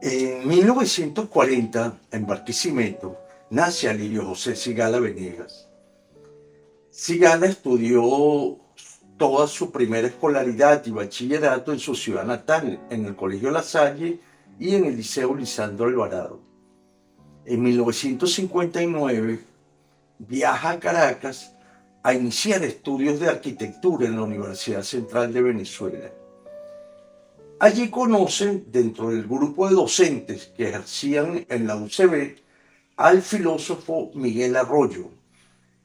En 1940, en Barquisimeto, nace Alirio José Cigala Venegas. Cigala estudió toda su primera escolaridad y bachillerato en su ciudad natal, en el Colegio La Salle y en el Liceo Lisandro Alvarado. En 1959 viaja a Caracas a iniciar estudios de arquitectura en la Universidad Central de Venezuela. Allí conocen, dentro del grupo de docentes que ejercían en la UCB, al filósofo Miguel Arroyo,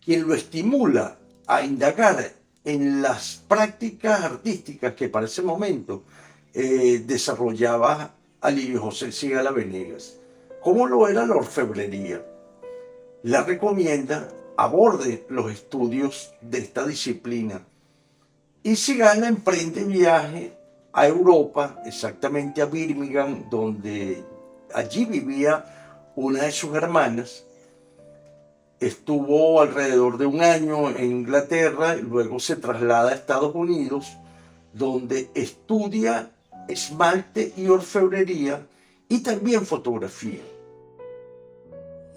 quien lo estimula a indagar en las prácticas artísticas que para ese momento desarrollaba Alirio José Cigala Venegas, como lo era la orfebrería. La recomienda aborde los estudios de esta disciplina y Cigala emprende viaje a Europa, exactamente a Birmingham, donde allí vivía una de sus hermanas. Estuvo alrededor de un año en Inglaterra, luego se traslada a Estados Unidos, donde estudia esmalte y orfebrería y también fotografía.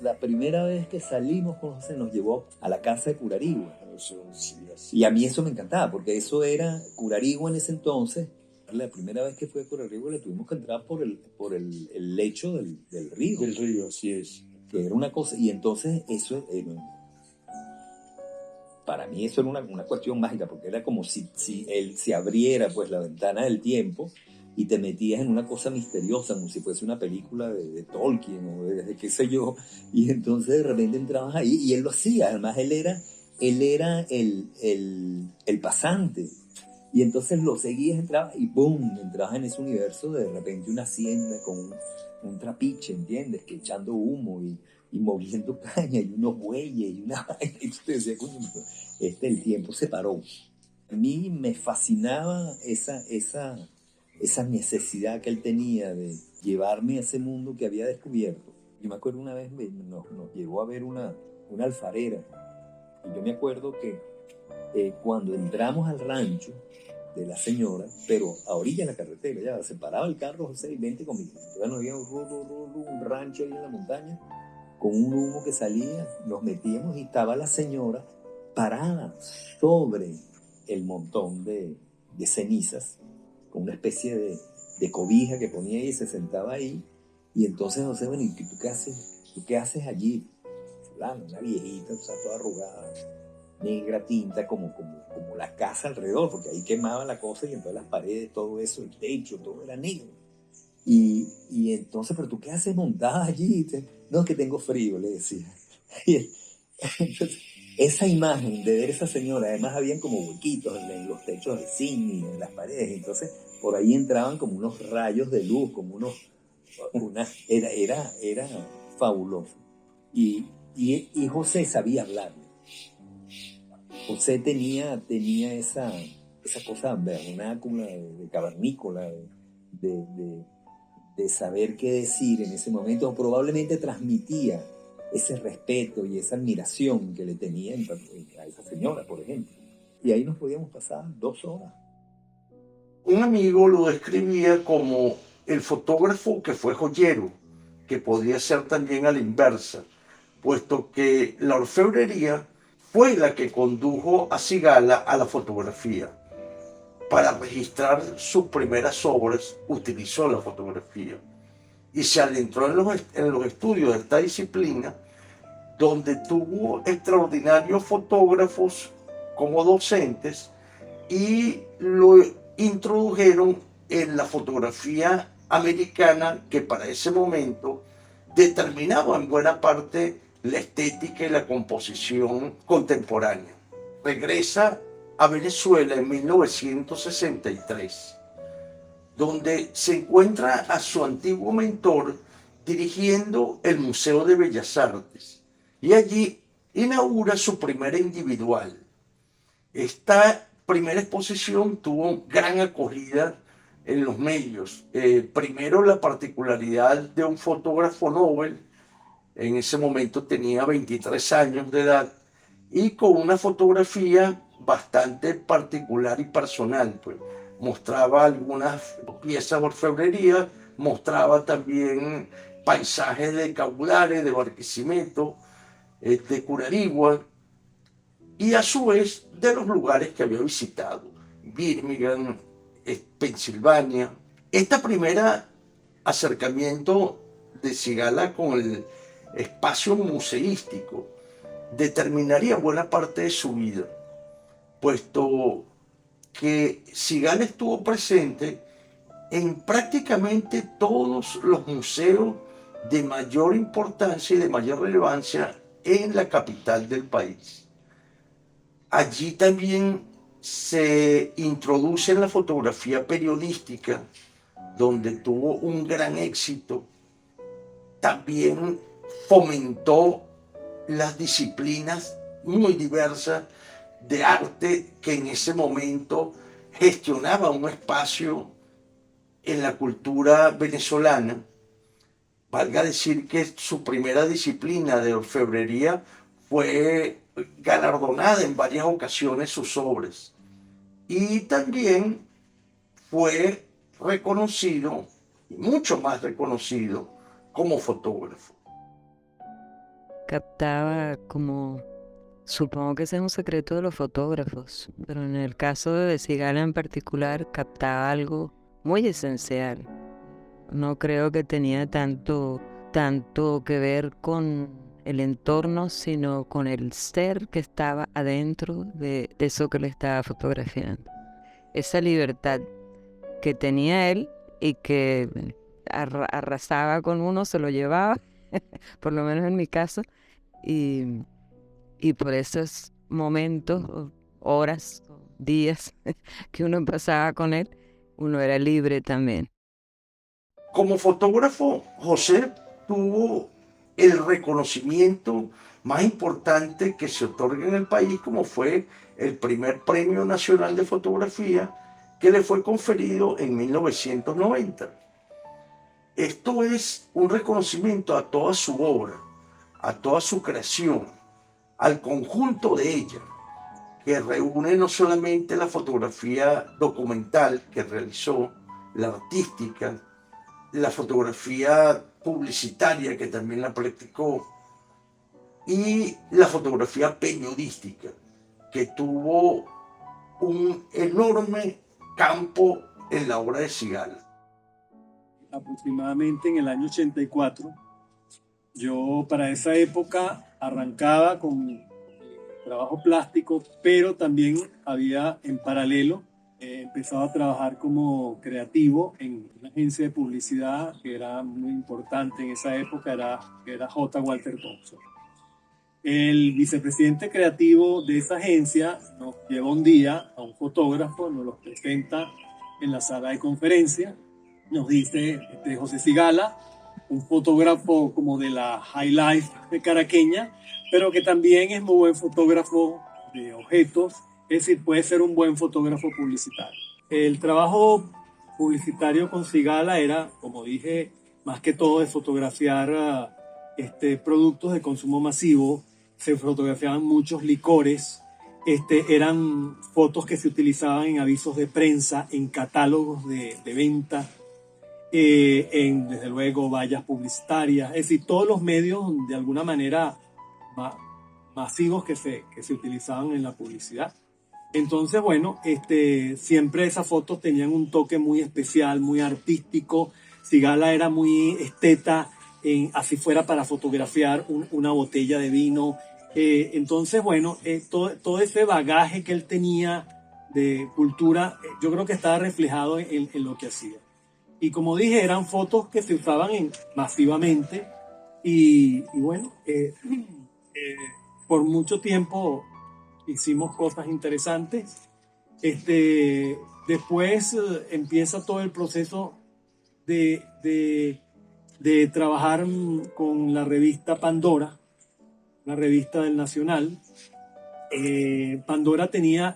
La primera vez que salimos con José nos llevó a la casa de Curarigua. Y a mí eso me encantaba, porque eso era Curarigua en ese entonces. La primera vez que fui a Curarigua le tuvimos que entrar por el lecho del río. Del río, así es. Que era una cosa, y entonces eso, para mí eso era una cuestión mágica, porque era como si él se abriera pues la ventana del tiempo y te metías en una cosa misteriosa, como si fuese una película de Tolkien o de qué sé yo, y entonces de repente entrabas ahí, y él lo hacía, además él era el pasante, y entonces lo seguías, entrabas y ¡boom! Entrabas en ese universo de repente una hacienda con un trapiche, ¿entiendes? Que echando humo y moviendo caña y unos bueyes y una vaina, y tú te decías, coño, el tiempo se paró. A mí me fascinaba esa necesidad que él tenía de llevarme a ese mundo que había descubierto. Yo me acuerdo una vez nos llevó a ver una alfarera, y yo me acuerdo que cuando entramos al rancho de la señora, pero a orilla de la carretera, ya se paraba el carro, José, y vente conmigo. Entonces nos había un rancho ahí en la montaña, con un humo que salía, nos metíamos y estaba la señora parada sobre el montón de cenizas, con una especie de cobija que ponía ahí y se sentaba ahí. Y entonces José, bueno, ¿y tú qué haces? ¿Tú qué haces allí? Fulano, una viejita, o sea, toda arrugada, negra, tinta, como la casa alrededor, porque ahí quemaba la cosa y entonces las paredes, todo eso, el techo, todo era negro. Y entonces, ¿pero tú qué haces montada allí? No, es que tengo frío, le decía. Y entonces, esa imagen de ver esa señora, además habían como huequitos en los techos de zinc y en las paredes, entonces por ahí entraban como unos rayos de luz, como era fabuloso. Y José sabía hablar. José tenía esa cosa vernácula, de cavernícola, de saber qué decir en ese momento, o probablemente transmitía ese respeto y esa admiración que le tenía a esa señora, por ejemplo. Y ahí nos podíamos pasar 2 horas. Un amigo lo describía como el fotógrafo que fue joyero, que podría ser también a la inversa, puesto que la orfebrería fue la que condujo a Cigala a la fotografía. Para registrar sus primeras obras utilizó la fotografía y se adentró en los estudios de esta disciplina, donde tuvo extraordinarios fotógrafos como docentes y lo introdujeron en la fotografía americana, que para ese momento determinaba en buena parte la estética y la composición contemporánea. Regresa a Venezuela en 1963, donde se encuentra a su antiguo mentor dirigiendo el Museo de Bellas Artes, y allí inaugura su primera individual. Esta primera exposición tuvo gran acogida en los medios. Primero, la particularidad de un fotógrafo Nobel, en ese momento tenía 23 años de edad, y con una fotografía bastante particular y personal, pues mostraba algunas piezas de orfebrería mostraba también paisajes de Caulares, de Barquisimeto, de Curarigua, y a su vez de los lugares que había visitado, Birmingham, Pensilvania. Este primer acercamiento de Cigala con el espacio museístico determinaría buena parte de su vida, puesto que Cigala estuvo presente en prácticamente todos los museos de mayor importancia y de mayor relevancia en la capital del país. Allí también se introduce en la fotografía periodística, donde tuvo un gran éxito. También fomentó las disciplinas muy diversas de arte que en ese momento gestionaba un espacio en la cultura venezolana. Valga decir que su primera disciplina de orfebrería fue galardonada en varias ocasiones sus obras, y también fue reconocido, mucho más reconocido, como fotógrafo. Captaba como, supongo que ese es un secreto de los fotógrafos, pero en el caso de Cigala en particular captaba algo muy esencial. No creo que tenía tanto que ver con el entorno, sino con el ser que estaba adentro de eso que le estaba fotografiando. Esa libertad que tenía él y que arrasaba con uno, se lo llevaba, por lo menos en mi caso, y por esos momentos, horas, días que uno pasaba con él, uno era libre también. Como fotógrafo, José tuvo el reconocimiento más importante que se otorga en el país, como fue el primer Premio Nacional de Fotografía que le fue conferido en 1990. Esto es un reconocimiento a toda su obra, a toda su creación, al conjunto de ella, que reúne no solamente la fotografía documental que realizó, la artística, la fotografía publicitaria que también la practicó, y la fotografía periodística, que tuvo un enorme campo en la obra de Cigala. Aproximadamente en el año 84, yo para esa época arrancaba con trabajo plástico, pero también había en paralelo empezado a trabajar como creativo en una agencia de publicidad que era muy importante en esa época, era J. Walter Thompson. El vicepresidente creativo de esa agencia nos lleva un día a un fotógrafo, nos lo presenta en la sala de conferencia, nos dice José Cigala, un fotógrafo como de la high life de caraqueña, pero que también es muy buen fotógrafo de objetos, es decir, puede ser un buen fotógrafo publicitario. El trabajo publicitario con Cigala era, como dije, más que todo de fotografiar productos de consumo masivo. Se fotografiaban muchos licores, eran fotos que se utilizaban en avisos de prensa, en catálogos de venta, desde luego vallas publicitarias, es decir, todos los medios de alguna manera masivos que se utilizaban en la publicidad. Entonces, bueno, siempre esas fotos tenían un toque muy especial, muy artístico. Cigala era muy esteta, así fuera para fotografiar una botella de vino. Entonces, bueno, todo ese bagaje que él tenía de cultura, yo creo que estaba reflejado en lo que hacía. Y como dije, eran fotos que se usaban masivamente y bueno, por mucho tiempo hicimos cosas interesantes. Después empieza todo el proceso de trabajar con la revista Pandora, la revista del Nacional. Pandora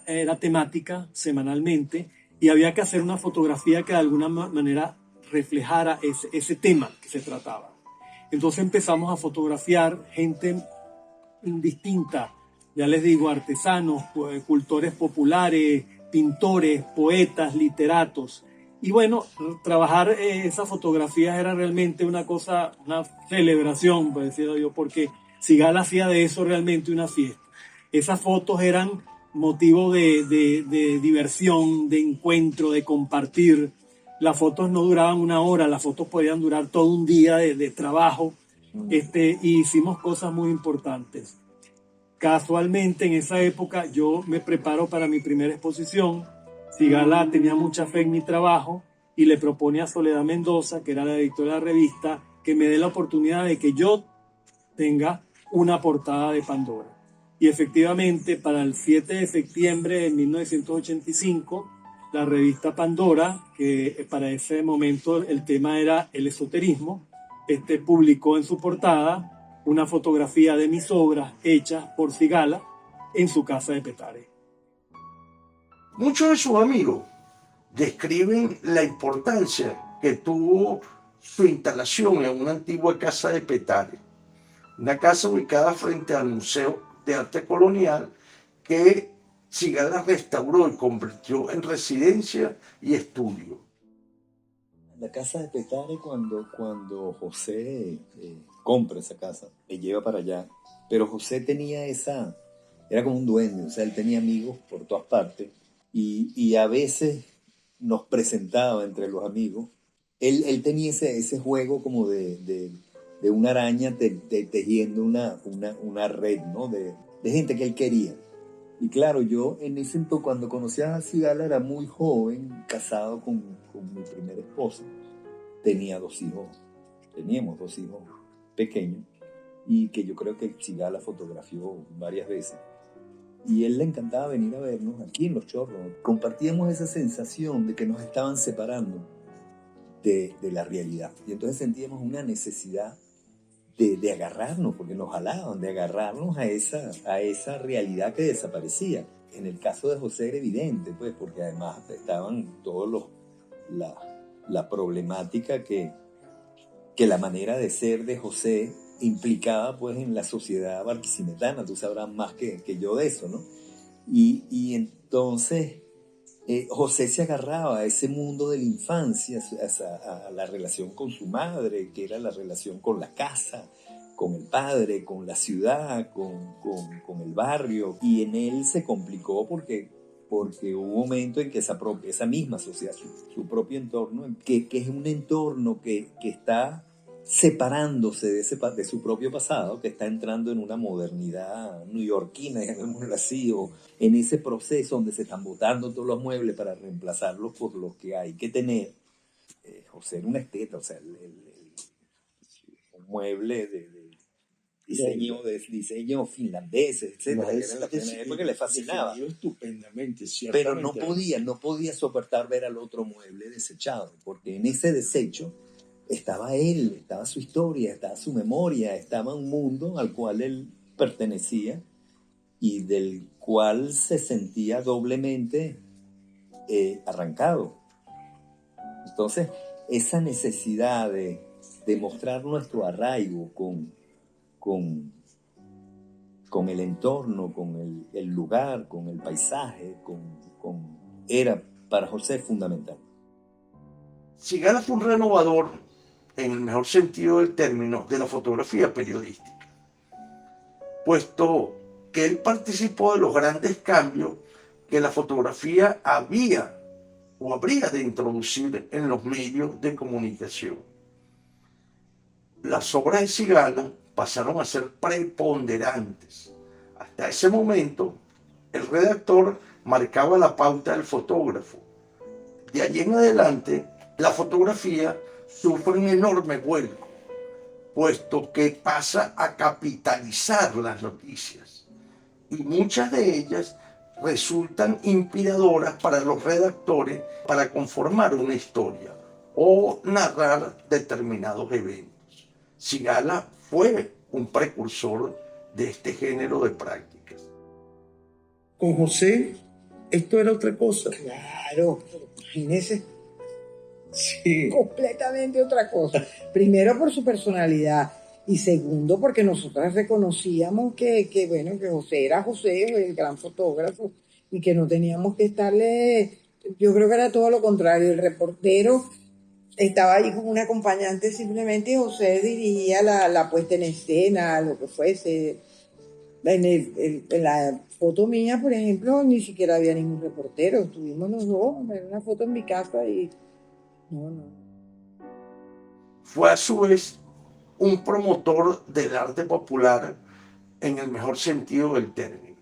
era temática semanalmente y había que hacer una fotografía que de alguna manera reflejara ese tema que se trataba. Entonces empezamos a fotografiar gente indistinta, ya les digo, artesanos, cultores populares, pintores, poetas, literatos, Y bueno, trabajar esas fotografías era realmente una cosa, una celebración, por decirlo yo, porque Sigal hacía de eso realmente una fiesta. Esas fotos eran motivo de diversión, de encuentro, de compartir. Las fotos no duraban una hora, las fotos podían durar todo un día de trabajo. Y hicimos cosas muy importantes. Casualmente en esa época yo me preparo para mi primera exposición. Sigala tenía mucha fe en mi trabajo y le propone a Soledad Mendoza, que era la editora de la revista, que me dé la oportunidad de que yo tenga una portada de Pandora. Y efectivamente, para el 7 de septiembre de 1985, la revista Pandora, que para ese momento el tema era el esoterismo, publicó en su portada una fotografía de mis obras hechas por Sigala en su casa de Petare. Muchos de sus amigos describen la importancia que tuvo su instalación en una antigua casa de Petare, una casa ubicada frente al Museo de Arte Colonial que Sigala restauró y convirtió en residencia y estudio. La casa de Petare, cuando José compra esa casa, le lleva para allá, pero José tenía era como un dueño, o sea, él tenía amigos por todas partes y a veces nos presentaba entre los amigos. Él tenía ese juego como de una araña tejiendo una red, ¿no? De gente que él quería. Y claro, yo en ese entonces, cuando conocí a Sigala, era muy joven, casado con mi primera esposa. Teníamos 2 hijos pequeños, y que yo creo que Sigala fotografió varias veces. Y él le encantaba venir a vernos aquí en Los Chorros. Compartíamos esa sensación de que nos estaban separando de la realidad. Y entonces sentíamos una necesidad de agarrarnos, porque nos jalaban, de agarrarnos a esa realidad que desaparecía. En el caso de José era evidente, pues, porque además estaban todos la problemática que la manera de ser de José implicaba, pues, en la sociedad barquisimetana. Tú sabrás más que yo de eso, ¿no? Y entonces José se agarraba a ese mundo de la infancia, a la relación con su madre, que era la relación con la casa, con el padre, con la ciudad, con el barrio. Y en él se complicó porque hubo un momento en que esa misma sociedad, su propio entorno, que es un entorno que está separándose de su propio pasado, que está entrando en una modernidad neoyorquina, llamémoslo así, o en ese proceso donde se están botando todos los muebles para reemplazarlos por los que hay que tener. José era un esteta, o sea, un mueble de diseño finlandés, etcétera, que era la época que le fascinaba. Estupendamente, pero no podía soportar ver al otro mueble desechado, porque en ese desecho estaba él, estaba su historia, estaba su memoria, estaba un mundo al cual él pertenecía y del cual se sentía doblemente arrancado. Entonces, esa necesidad de mostrar nuestro arraigo con el entorno, con el lugar, con el paisaje, era para José fundamental. Sigala fue un renovador, en el mejor sentido del término, de la fotografía periodística, puesto que él participó de los grandes cambios que la fotografía había o habría de introducir en los medios de comunicación. Las obras de Sigala pasaron a ser preponderantes. Hasta ese momento, el redactor marcaba la pauta del fotógrafo. De allí en adelante, la fotografía sufre un enorme vuelco, puesto que pasa a capitalizar las noticias. Y muchas de ellas resultan inspiradoras para los redactores para conformar una historia o narrar determinados eventos. Sigala fue un precursor de este género de prácticas. Con José, esto era otra cosa. Claro, imagínese. Sí. Completamente otra cosa. Primero por su personalidad y segundo porque nosotras reconocíamos que José era José, el gran fotógrafo, y que no teníamos que estarle yo creo que era todo lo contrario. El reportero estaba ahí como un acompañante simplemente, y José dirigía la puesta en escena, lo que fuese. En la foto mía, por ejemplo, ni siquiera había ningún reportero. Estuvimos los dos, era una foto en mi casa y no. Fue a su vez un promotor del arte popular en el mejor sentido del término.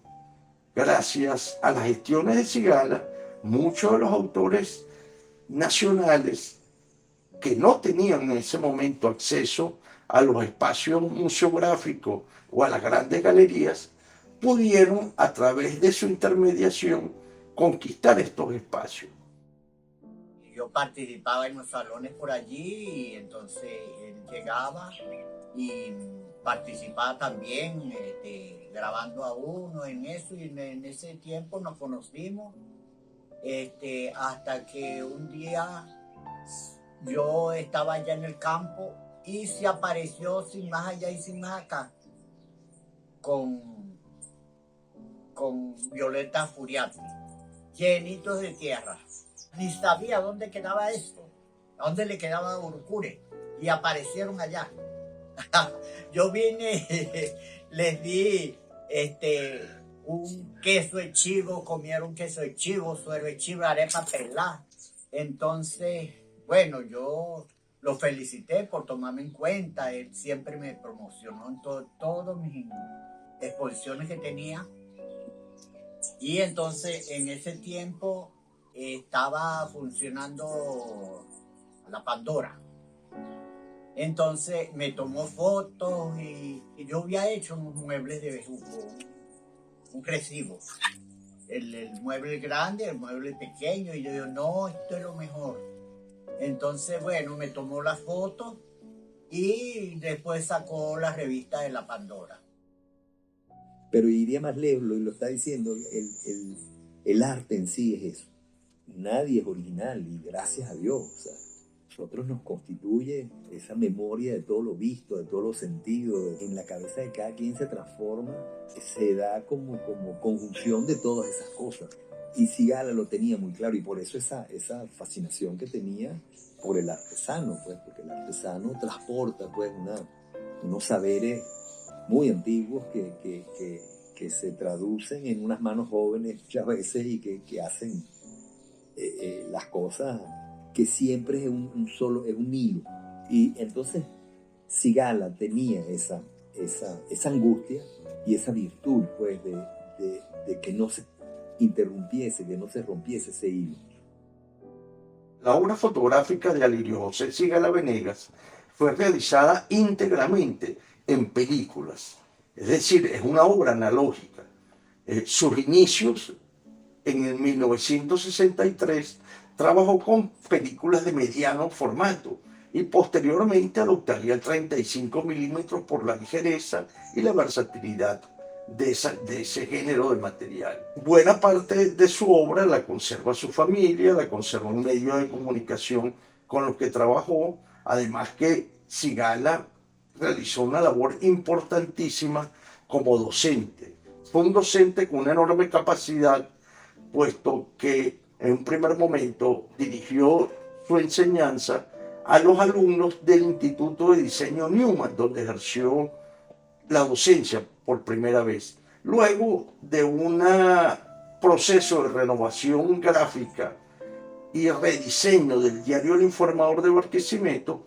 Gracias a las gestiones de Cigala, muchos de los autores nacionales que no tenían en ese momento acceso a los espacios museográficos o a las grandes galerías, pudieron, a través de su intermediación, conquistar estos espacios. Yo participaba en los salones por allí y entonces él llegaba y participaba también grabando a uno en eso, y en ese tiempo nos conocimos hasta que un día yo estaba allá en el campo y se apareció sin más allá y sin más acá con Violeta Furiati, llenitos de tierra. Ni sabía dónde quedaba esto, dónde le quedaba Urucure, y aparecieron allá. Yo vine, les di un queso de chivo, comieron queso de chivo, suero de chivo, arepa pelada. Entonces, bueno, yo lo felicité por tomarme en cuenta. Él siempre me promocionó en todas mis exposiciones que tenía. Y entonces, en ese tiempo, estaba funcionando la Pandora. Entonces me tomó fotos y yo había hecho unos muebles de bejuco, un recibo. El mueble grande, el mueble pequeño, y yo digo, no, esto es lo mejor. Entonces, bueno, me tomó la foto y después sacó la revista de la Pandora. Pero iría más lejos, lo está diciendo, el arte en sí es eso. Nadie es original y gracias a Dios. O sea, nosotros nos constituye esa memoria de todo lo visto, de todos los sentidos. En la cabeza de cada quien se transforma, se da como conjunción de todas esas cosas. Y Cigala lo tenía muy claro, y por eso esa fascinación que tenía por el artesano, pues, porque el artesano transporta pues unos saberes muy antiguos que se traducen en unas manos jóvenes muchas veces y que hacen las cosas que siempre es es un hilo. Y entonces Cigala tenía esa angustia y esa virtud, pues, de que no se interrumpiese, que no se rompiese ese hilo. La obra fotográfica de Alirio José Cigala Venegas fue realizada íntegramente en películas, es decir, es una obra analógica. Sus inicios, en el 1963, trabajó con películas de mediano formato y posteriormente adoptaría el 35 milímetros por la ligereza y la versatilidad de ese género de material. Buena parte de su obra la conserva su familia, la conserva un medio de comunicación con los que trabajó, además que Cigala realizó una labor importantísima como docente. Fue un docente con una enorme capacidad, puesto que en un primer momento dirigió su enseñanza a los alumnos del Instituto de Diseño Newman, donde ejerció la docencia por primera vez. Luego de un proceso de renovación gráfica y rediseño del diario El Informador de Barquisimeto,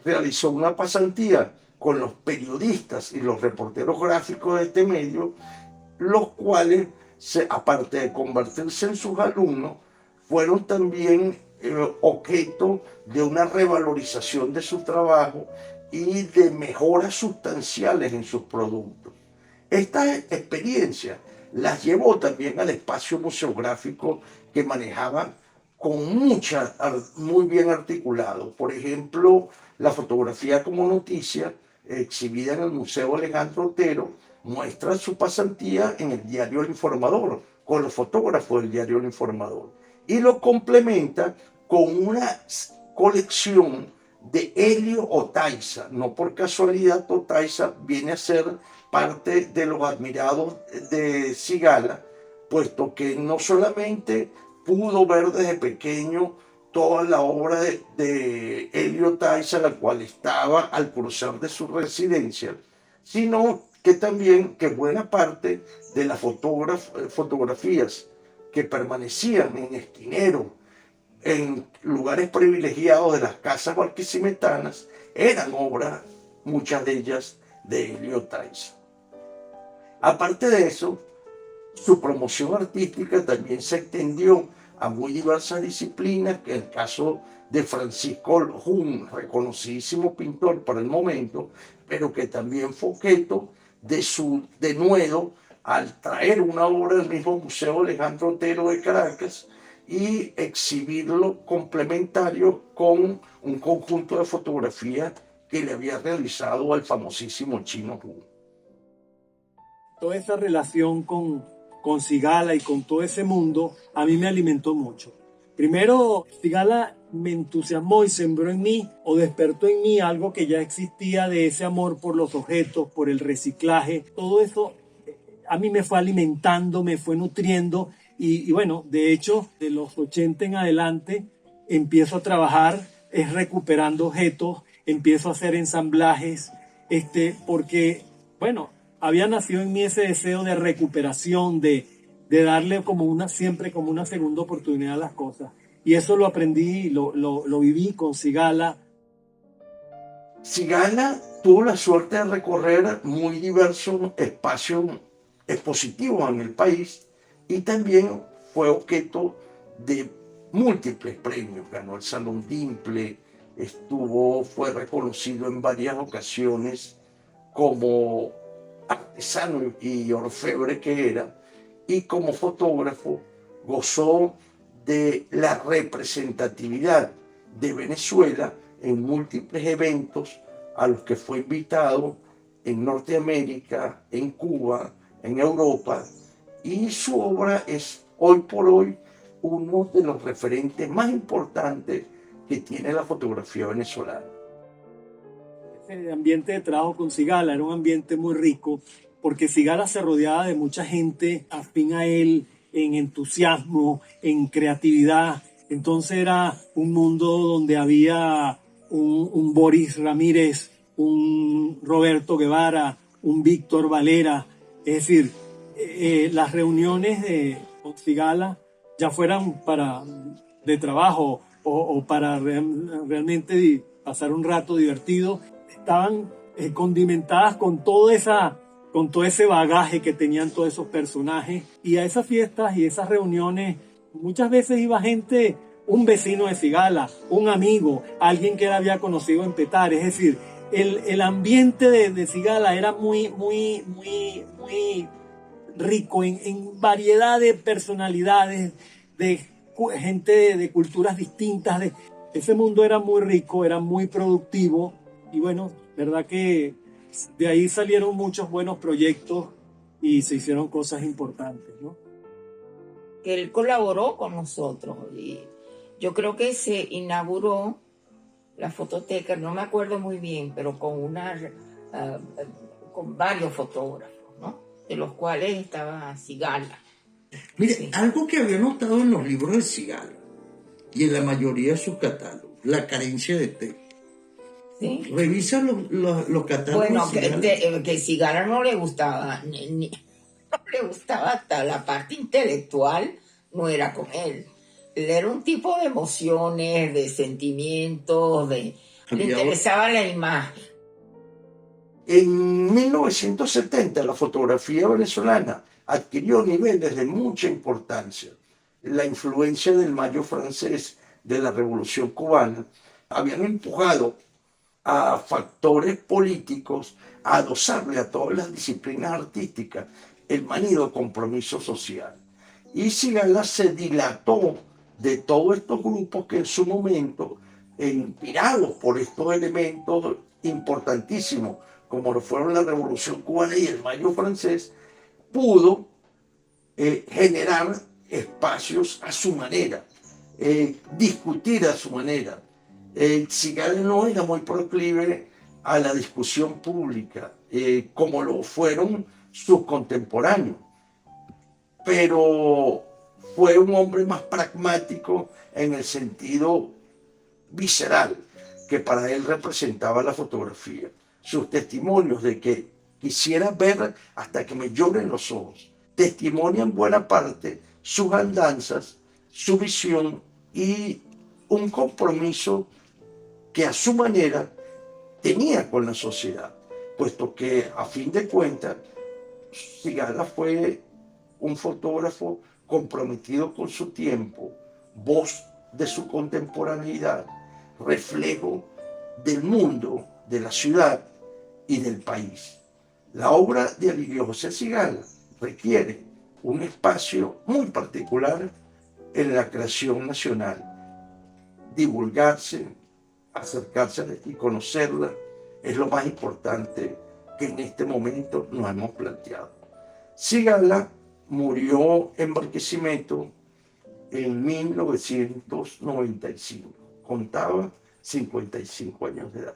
realizó una pasantía con los periodistas y los reporteros gráficos de este medio, los cuales, aparte de convertirse en sus alumnos, fueron también objeto de una revalorización de su trabajo y de mejoras sustanciales en sus productos. Estas experiencias las llevó también al espacio museográfico que manejaba muy bien articulado. Por ejemplo, la fotografía como noticia, exhibida en el Museo Alejandro Otero, muestra su pasantía en el diario El Informador, con los fotógrafos del diario El Informador, y lo complementa con una colección de Helio Oteiza. No por casualidad Oteiza viene a ser parte de los admirados de Cigala, puesto que no solamente pudo ver desde pequeño toda la obra de Elliot Tice, a la cual estaba al cruzar de su residencia, sino que también que buena parte de las fotografías que permanecían en esquineros, en lugares privilegiados de las casas barquisimetas, eran obras, muchas de ellas, de Elliot Tice. Aparte de eso, su promoción artística también se extendió a muy diversas disciplinas, que en el caso de Francisco Jun, reconocidísimo pintor para el momento, pero que también fue objeto de su denuedo al traer una obra del mismo Museo Alejandro Otero de Caracas y exhibirlo complementario con un conjunto de fotografías que le había realizado al famosísimo Chino Hu. Toda esa relación con Cigala y con todo ese mundo a mí me alimentó mucho. Primero, Cigala me entusiasmó y sembró en mí o despertó en mí algo que ya existía de ese amor por los objetos, por el reciclaje. Todo eso a mí me fue alimentando, me fue nutriendo y bueno, de hecho, de los 80 en adelante empiezo a trabajar recuperando objetos, empiezo a hacer ensamblajes, porque, bueno, había nacido en mí ese deseo de recuperación, de darle siempre como una segunda oportunidad a las cosas. Y eso lo aprendí, lo viví con Cigala. Cigala tuvo la suerte de recorrer muy diversos espacios expositivos en el país y también fue objeto de múltiples premios. Ganó el Salón Dimple, fue reconocido en varias ocasiones como artesano y orfebre que era, y como fotógrafo gozó de la representatividad de Venezuela en múltiples eventos a los que fue invitado en Norteamérica, en Cuba, en Europa, y su obra es hoy por hoy uno de los referentes más importantes que tiene la fotografía venezolana. El ambiente de trabajo con Cigala era un ambiente muy rico porque Cigala se rodeaba de mucha gente afín a él en entusiasmo, en creatividad. Entonces era un mundo donde había un Boris Ramírez, un Roberto Guevara, un Víctor Valera. Es decir, las reuniones con Cigala, ya fueran de trabajo o para realmente pasar un rato divertido, estaban condimentadas con todo ese bagaje que tenían todos esos personajes. Y a esas fiestas y esas reuniones muchas veces iba gente, un vecino de Cigala, un amigo, alguien que él había conocido en Petare. Es decir, el ambiente de Cigala era muy, muy, muy, muy rico en variedad de personalidades, de gente de culturas distintas. Ese mundo era muy rico, era muy productivo. Y bueno, verdad que de ahí salieron muchos buenos proyectos y se hicieron cosas importantes, ¿no? Que él colaboró con nosotros y yo creo que se inauguró la fototeca, no me acuerdo muy bien, pero con varios fotógrafos, ¿no? De los cuales estaba Cigala. Mire, Sí. algo que había notado en los libros de Cigala y en la mayoría de sus catálogos, la carencia de texto. ¿Sí? Revisa los catálogos. Bueno, de Cigala. que Cigala no le gustaba, no le gustaba hasta la parte intelectual, no era con él. Él era un tipo de emociones, de sentimientos, le interesaba la imagen. En 1970 la fotografía venezolana adquirió niveles de mucha importancia. La influencia del Mayo francés, de la Revolución cubana, habían empujado a factores políticos a adosarle a todas las disciplinas artísticas el manido compromiso social. Y Cigala se dilató de todos estos grupos que en su momento, inspirados por estos elementos importantísimos, como lo fueron la Revolución cubana y el Mayo francés, pudo generar espacios a su manera, discutir a su manera. Cigala no era muy proclive a la discusión pública, como lo fueron sus contemporáneos, pero fue un hombre más pragmático en el sentido visceral que para él representaba la fotografía. Sus testimonios de que quisiera ver hasta que me lloren los ojos testimonian buena parte sus andanzas, su visión y un compromiso que a su manera tenía con la sociedad, puesto que a fin de cuentas Cigala fue un fotógrafo comprometido con su tiempo, voz de su contemporaneidad, reflejo del mundo, de la ciudad y del país. La obra de Alirio José Cigala requiere un espacio muy particular en la creación nacional. Divulgarse, acercarse y conocerla es lo más importante que en este momento nos hemos planteado. Cigala murió en Barquisimeto en 1995. Contaba 55 años de edad.